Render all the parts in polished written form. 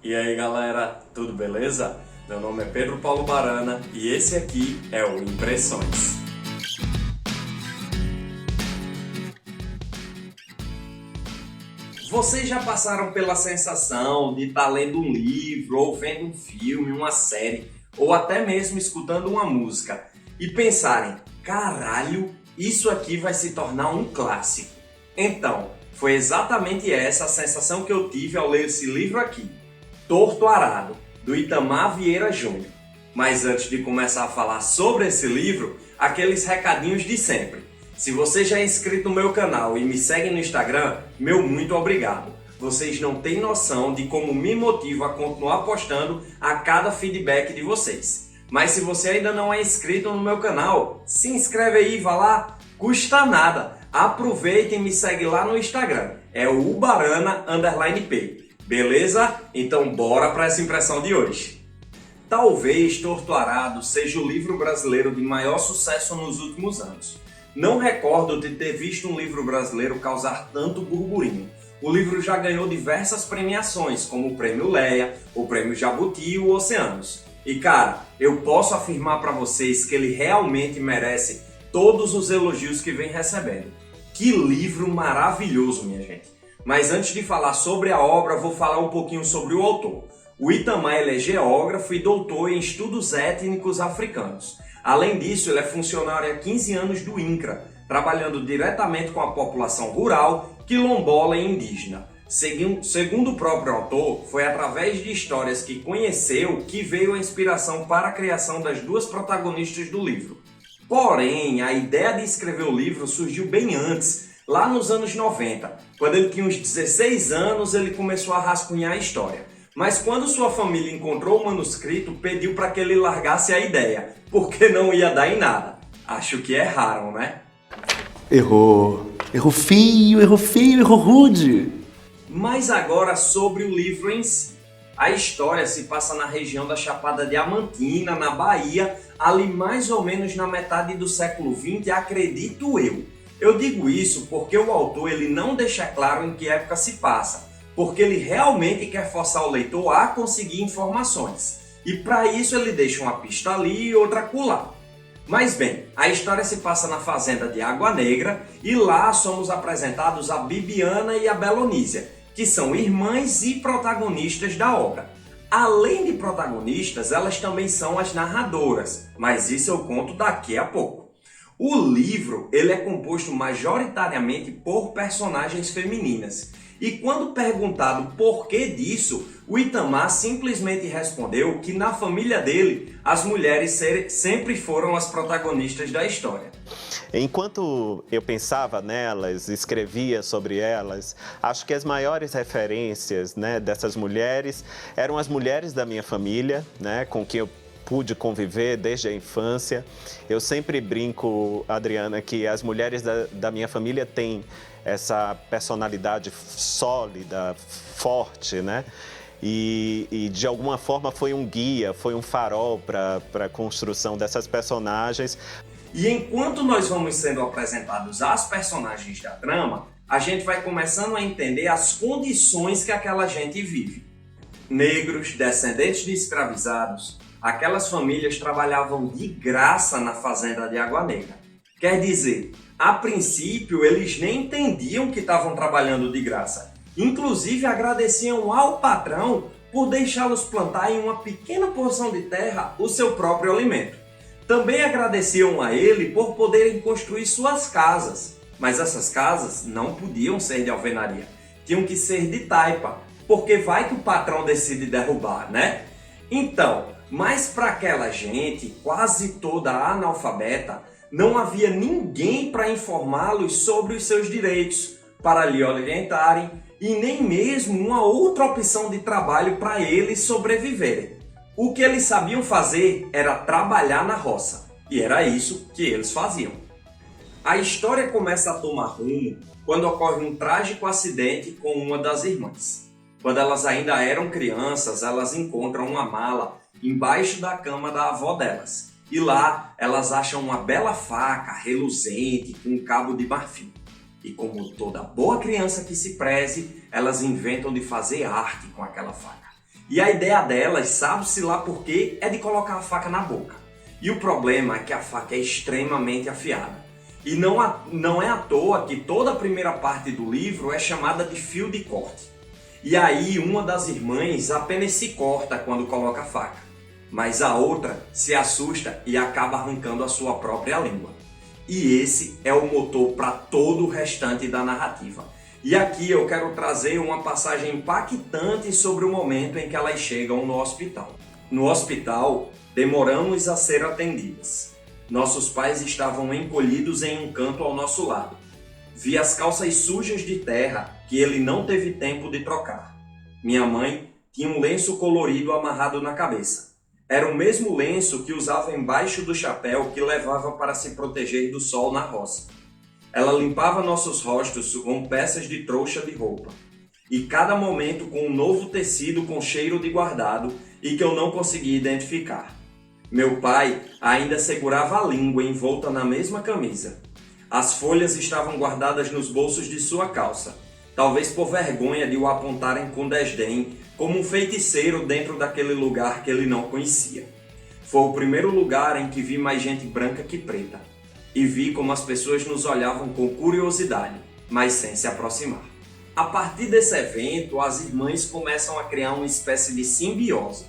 E aí galera, tudo beleza? Meu nome é Pedro Paulo Barana e esse aqui é o Impressões. Vocês já passaram pela sensação de estar lendo um livro, ou vendo um filme, uma série, ou até mesmo escutando uma música e pensarem, caralho, isso aqui vai se tornar um clássico? Então, foi exatamente essa a sensação que eu tive ao ler esse livro aqui, Torto Arado, do Itamar Vieira Júnior. Mas antes de começar a falar sobre esse livro, aqueles recadinhos de sempre. Se você já é inscrito no meu canal e me segue no Instagram, meu muito obrigado. Vocês não têm noção de como me motiva a continuar postando a cada feedback de vocês. Mas se você ainda não é inscrito no meu canal, se inscreve aí, vá lá, custa nada. Aproveita e me segue lá no Instagram, é o ubarana_p. Beleza? Então bora para essa impressão de hoje. Talvez Torto Arado seja o livro brasileiro de maior sucesso nos últimos anos. Não recordo de ter visto um livro brasileiro causar tanto burburinho. O livro já ganhou diversas premiações, como o Prêmio Leia, o Prêmio Jabuti e o Oceanos. E cara, eu posso afirmar para vocês que ele realmente merece todos os elogios que vem recebendo. Que livro maravilhoso, minha gente! Mas antes de falar sobre a obra, vou falar um pouquinho sobre o autor. O Itamar ele é geógrafo e doutor em estudos étnicos africanos. Além disso, ele é funcionário há 15 anos do INCRA, trabalhando diretamente com a população rural, quilombola e indígena. Segundo o próprio autor, foi através de histórias que conheceu que veio a inspiração para a criação das duas protagonistas do livro. Porém, a ideia de escrever o livro surgiu bem antes, lá nos anos 90. Quando ele tinha uns 16 anos, ele começou a rascunhar a história. Mas quando sua família encontrou o manuscrito, pediu para que ele largasse a ideia, porque não ia dar em nada. Acho que erraram, né? Errou. Errou feio, errou rude. Mas agora sobre o livro em si. A história se passa na região da Chapada Diamantina, na Bahia, ali mais ou menos na metade do século XX, acredito eu. Eu digo isso porque o autor ele não deixa claro em que época se passa, porque ele realmente quer forçar o leitor a conseguir informações. E para isso ele deixa uma pista ali e outra acolá. Mas bem, a história se passa na fazenda de Água Negra e lá somos apresentados a Bibiana e a Belonísia, que são irmãs e protagonistas da obra. Além de protagonistas, elas também são as narradoras, mas isso eu conto daqui a pouco. O livro ele é composto majoritariamente por personagens femininas. E quando perguntado por que disso, o Itamar simplesmente respondeu que na família dele, as mulheres sempre foram as protagonistas da história. Enquanto eu pensava nelas, escrevia sobre elas, acho que as maiores referências, dessas mulheres eram as mulheres da minha família, com quem eu pude conviver desde a infância. Eu sempre brinco, Adriana, que as mulheres da minha família têm essa personalidade sólida, forte, E de alguma forma foi um guia, foi um farol para a construção dessas personagens. E enquanto nós vamos sendo apresentados às personagens da trama, a gente vai começando a entender as condições que aquela gente vive. Negros, descendentes de escravizados, aquelas famílias trabalhavam de graça na fazenda de Água Negra. Quer dizer, a princípio eles nem entendiam que estavam trabalhando de graça. Inclusive agradeciam ao patrão por deixá-los plantar em uma pequena porção de terra o seu próprio alimento. Também agradeciam a ele por poderem construir suas casas. Mas essas casas não podiam ser de alvenaria. Tinham que ser de taipa, porque vai que o patrão decide derrubar, né? Então, mas para aquela gente, quase toda analfabeta, não havia ninguém para informá-los sobre os seus direitos, para lhe orientarem e nem mesmo uma outra opção de trabalho para eles sobreviverem. O que eles sabiam fazer era trabalhar na roça, e era isso que eles faziam. A história começa a tomar rumo quando ocorre um trágico acidente com uma das irmãs. Quando elas ainda eram crianças, elas encontram uma mala embaixo da cama da avó delas. E lá elas acham uma bela faca reluzente com um cabo de marfim. E como toda boa criança que se preze, elas inventam de fazer arte com aquela faca. E a ideia delas, sabe-se lá por quê, é de colocar a faca na boca. E o problema é que a faca é extremamente afiada. E não é à toa que toda a primeira parte do livro é chamada de fio de corte. E aí uma das irmãs apenas se corta quando coloca a faca, mas a outra se assusta e acaba arrancando a sua própria língua. E esse é o motor para todo o restante da narrativa. E aqui eu quero trazer uma passagem impactante sobre o momento em que elas chegam no hospital. No hospital, demoramos a ser atendidas. Nossos pais estavam encolhidos em um canto ao nosso lado. Vi as calças sujas de terra que ele não teve tempo de trocar. Minha mãe tinha um lenço colorido amarrado na cabeça. Era o mesmo lenço que usava embaixo do chapéu que levava para se proteger do sol na roça. Ela limpava nossos rostos com peças de trouxa de roupa. E cada momento com um novo tecido com cheiro de guardado e que eu não conseguia identificar. Meu pai ainda segurava a língua envolta na mesma camisa. As folhas estavam guardadas nos bolsos de sua calça, talvez por vergonha de o apontarem com desdém, como um feiticeiro dentro daquele lugar que ele não conhecia. Foi o primeiro lugar em que vi mais gente branca que preta, e vi como as pessoas nos olhavam com curiosidade, mas sem se aproximar. A partir desse evento, as irmãs começam a criar uma espécie de simbiose.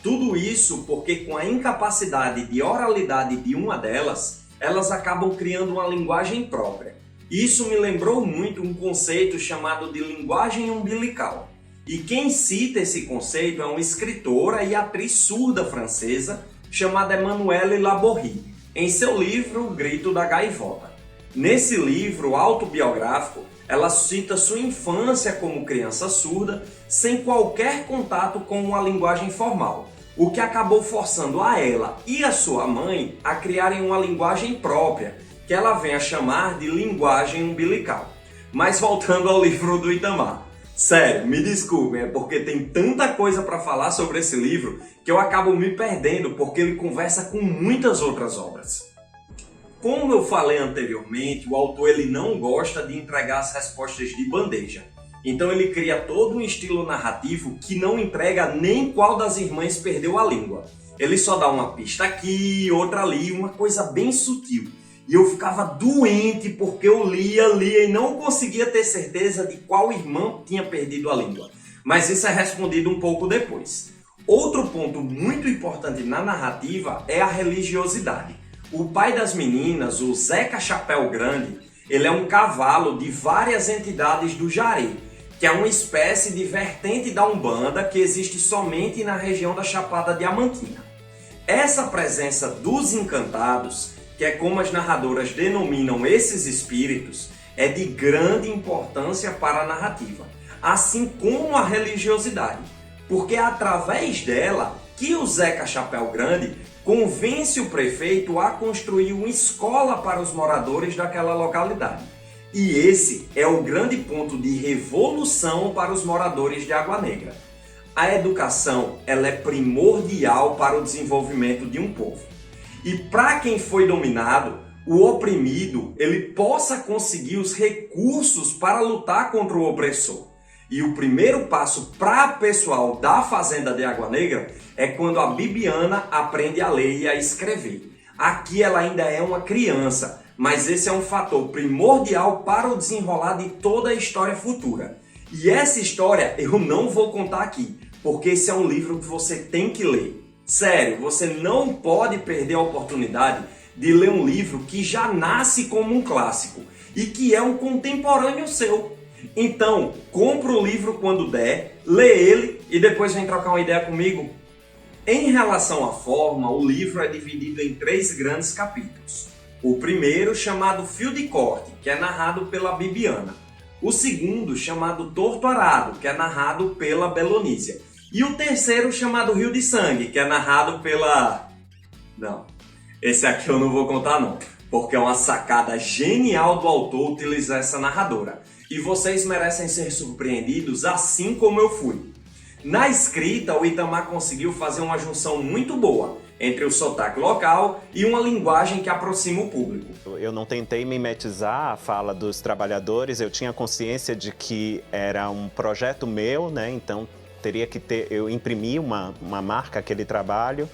Tudo isso porque, com a incapacidade de oralidade de uma delas, elas acabam criando uma linguagem própria. Isso me lembrou muito um conceito chamado de linguagem umbilical. E quem cita esse conceito é uma escritora e atriz surda francesa chamada Emmanuelle Laborie, em seu livro O Grito da Gaivota. Nesse livro autobiográfico, ela cita sua infância como criança surda, sem qualquer contato com uma linguagem formal, o que acabou forçando a ela e a sua mãe a criarem uma linguagem própria, que ela vem a chamar de linguagem umbilical. Mas voltando ao livro do Itamar. Sério, me desculpem, é porque tem tanta coisa para falar sobre esse livro que eu acabo me perdendo porque ele conversa com muitas outras obras. Como eu falei anteriormente, o autor ele não gosta de entregar as respostas de bandeja. Então ele cria todo um estilo narrativo que não entrega nem qual das irmãs perdeu a língua. Ele só dá uma pista aqui, outra ali, uma coisa bem sutil. E eu ficava doente porque eu lia e não conseguia ter certeza de qual irmã tinha perdido a língua. Mas isso é respondido um pouco depois. Outro ponto muito importante na narrativa é a religiosidade. O pai das meninas, o Zeca Chapéu Grande, ele é um cavalo de várias entidades do Jaré, que é uma espécie de vertente da Umbanda que existe somente na região da Chapada Diamantina. Essa presença dos encantados, que é como as narradoras denominam esses espíritos, é de grande importância para a narrativa, assim como a religiosidade, porque é através dela que o Zeca Chapéu Grande convence o prefeito a construir uma escola para os moradores daquela localidade. E esse é o grande ponto de revolução para os moradores de Água Negra. A educação ela é primordial para o desenvolvimento de um povo. E para quem foi dominado, o oprimido ele possa conseguir os recursos para lutar contra o opressor. E o primeiro passo para o pessoal da fazenda de Água Negra é quando a Bibiana aprende a ler e a escrever. Aqui ela ainda é uma criança, mas esse é um fator primordial para o desenrolar de toda a história futura. E essa história eu não vou contar aqui, porque esse é um livro que você tem que ler. Sério, você não pode perder a oportunidade de ler um livro que já nasce como um clássico e que é um contemporâneo seu. Então, compra o livro quando der, lê ele e depois vem trocar uma ideia comigo. Em relação à forma, o livro é dividido em 3 grandes capítulos. O primeiro, chamado Fio de Corte, que é narrado pela Bibiana. O segundo, chamado Torto Arado, que é narrado pela Belonísia. E o terceiro, chamado Rio de Sangue, que é narrado pela... Não, esse aqui eu não vou contar não, porque é uma sacada genial do autor utilizar essa narradora. E vocês merecem ser surpreendidos assim como eu fui. Na escrita, o Itamar conseguiu fazer uma junção muito boa entre o sotaque local e uma linguagem que aproxima o público. Eu não tentei mimetizar a fala dos trabalhadores, eu tinha consciência de que era um projeto meu, né? Então eu imprimi uma marca, aquele trabalho,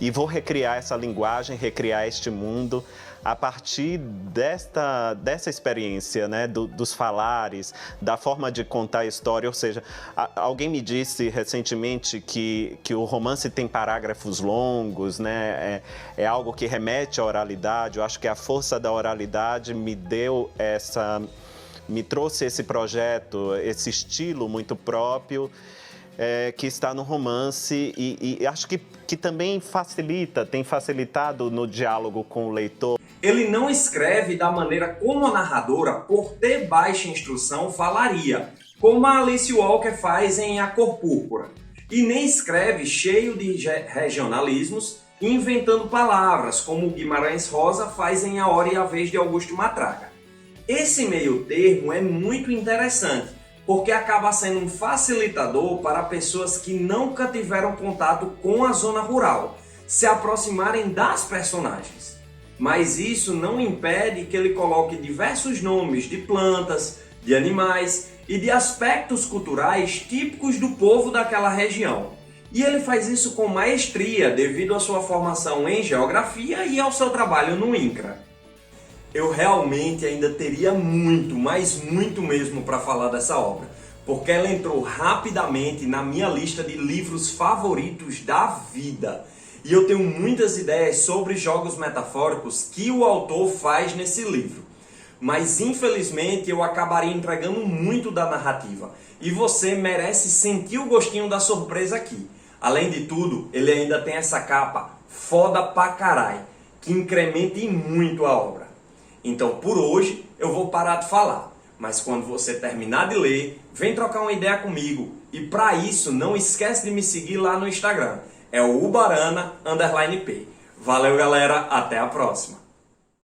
e vou recriar essa linguagem, recriar este mundo a partir dessa experiência, né, dos falares, da forma de contar a história. Ou seja, alguém me disse recentemente que o romance tem parágrafos longos, né, é algo que remete à oralidade. Eu acho que a força da oralidade me trouxe esse projeto, esse estilo muito próprio, que está no romance, e acho que também tem facilitado no diálogo com o leitor. Ele não escreve da maneira como a narradora, por ter baixa instrução, falaria, como a Alice Walker faz em A Cor Púrpura. E nem escreve cheio de regionalismos, inventando palavras, como o Guimarães Rosa faz em A Hora e a Vez de Augusto Matraga. Esse meio termo é muito interessante, porque acaba sendo um facilitador para pessoas que nunca tiveram contato com a zona rural, se aproximarem das personagens. Mas isso não impede que ele coloque diversos nomes de plantas, de animais e de aspectos culturais típicos do povo daquela região. E ele faz isso com maestria devido à sua formação em geografia e ao seu trabalho no INCRA. Eu realmente ainda teria muito, mas muito mesmo para falar dessa obra, porque ela entrou rapidamente na minha lista de livros favoritos da vida. E eu tenho muitas ideias sobre jogos metafóricos que o autor faz nesse livro. Mas infelizmente eu acabaria entregando muito da narrativa. E você merece sentir o gostinho da surpresa aqui. Além de tudo, ele ainda tem essa capa foda pra carai, que incrementa muito a obra. Então por hoje eu vou parar de falar. Mas quando você terminar de ler, vem trocar uma ideia comigo. E para isso não esquece de me seguir lá no Instagram. É o ubarana_p. Valeu galera, até a próxima!